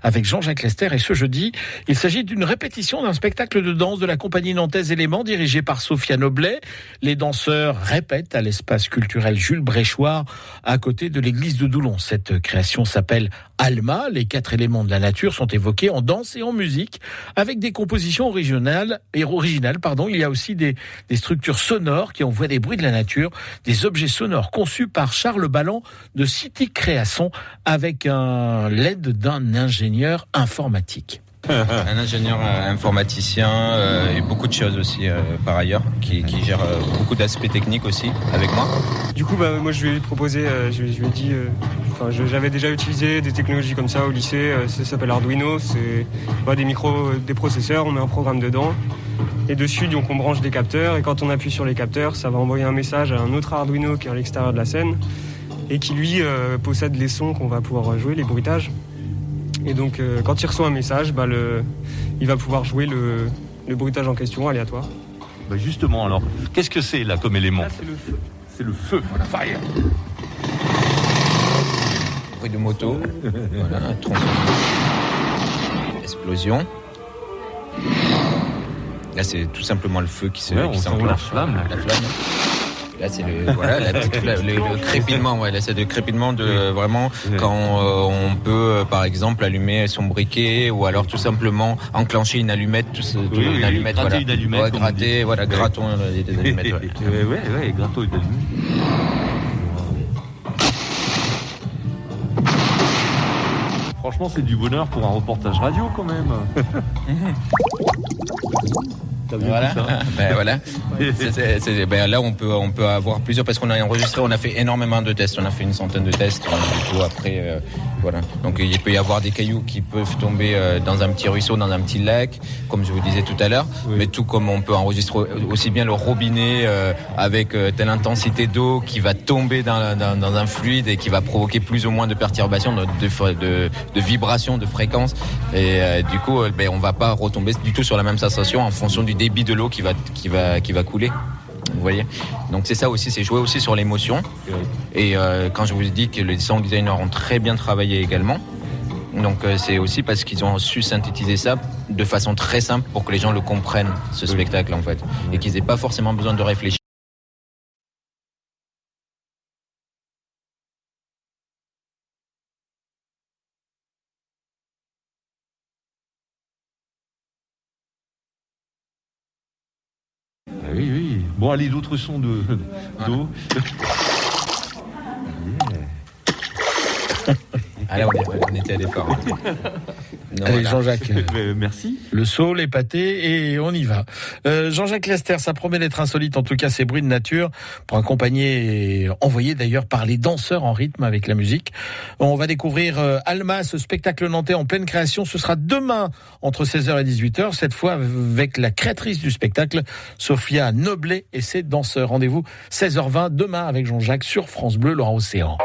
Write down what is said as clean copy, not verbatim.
avec Jean-Jacques Lester. Et ce jeudi, il s'agit d'une répétition d'un spectacle de danse de la compagnie nantaise Éléments dirigée par Sophia Noblet. Les danseurs répètent à l'espace culturel Jules Bréchoir à côté de l'église de Doulon. Cette création s'appelle Alma. Les 4 éléments de la nature sont évoqués en danse et en musique avec des compositions originales. Il y a aussi des structures sonores qui envoient des bruits de la nature, des objets sonores conçus par Charles Balland de City Création avec l'aide d'un ingénieur informatique. Un ingénieur informaticien et beaucoup de choses aussi par ailleurs qui gère beaucoup d'aspects techniques aussi avec moi. Du coup moi je lui ai proposé, je lui ai dit, j'avais déjà utilisé des technologies comme ça au lycée, ça s'appelle Arduino, c'est des processeurs, on met un programme dedans et dessus donc on branche des capteurs et quand on appuie sur les capteurs ça va envoyer un message à un autre Arduino qui est à l'extérieur de la scène et qui lui possède les sons qu'on va pouvoir jouer, les bruitages. Et donc, quand il reçoit un message, il va pouvoir jouer le bruitage en question, aléatoire. Justement, alors, qu'est-ce que c'est là comme élément ? Là, c'est le feu. C'est le feu, la fire. Bruit de moto, voilà, tronçon. Explosion. Là, c'est tout simplement le feu qui s'enclenche. La flamme. La flamme. Là, c'est le crépitement. Ouais, là, c'est le crépitement de vraiment quand on peut, par exemple, allumer son briquet ou alors tout simplement enclencher une allumette. Une allumette, gratter une allumette. Ouais, grattons des allumettes. Ouais, grattons une allumette. Franchement, c'est du bonheur pour un reportage radio quand même. Voilà. Là on peut avoir plusieurs parce qu'on a enregistré, on a fait énormément de tests, on a fait une centaine de tests. Du coup après voilà. Donc il peut y avoir des cailloux qui peuvent tomber dans un petit ruisseau, dans un petit lac, comme je vous disais tout à l'heure. Oui. Mais tout comme on peut enregistrer aussi bien le robinet avec telle intensité d'eau qui va tomber dans un fluide et qui va provoquer plus ou moins de perturbations, de vibrations, de fréquences. Et du coup on va pas retomber du tout sur la même sensation en fonction du débit de l'eau qui va couler. Vous voyez ? Donc c'est ça aussi, c'est jouer aussi sur l'émotion. Et quand je vous dis que les sound designers ont très bien travaillé également, donc c'est aussi parce qu'ils ont su synthétiser ça de façon très simple pour que les gens le comprennent, ce spectacle en fait, et qu'ils n'aient pas forcément besoin de réfléchir. Oui. Bon, allez, d'autres sons d'eau. Là, on était à l'effort. Allez, voilà. Jean-Jacques. Merci. Le saut, les pâtés, et on y va. Jean-Jacques Lester, ça promet d'être insolite, en tout cas, ces bruits de nature, pour accompagner, envoyé d'ailleurs par les danseurs en rythme avec la musique. On va découvrir Alma, ce spectacle nantais en pleine création. Ce sera demain, entre 16h et 18h, cette fois avec la créatrice du spectacle, Sophia Noblet et ses danseurs. Rendez-vous 16h20 demain avec Jean-Jacques sur France Bleu, Laurent Océan.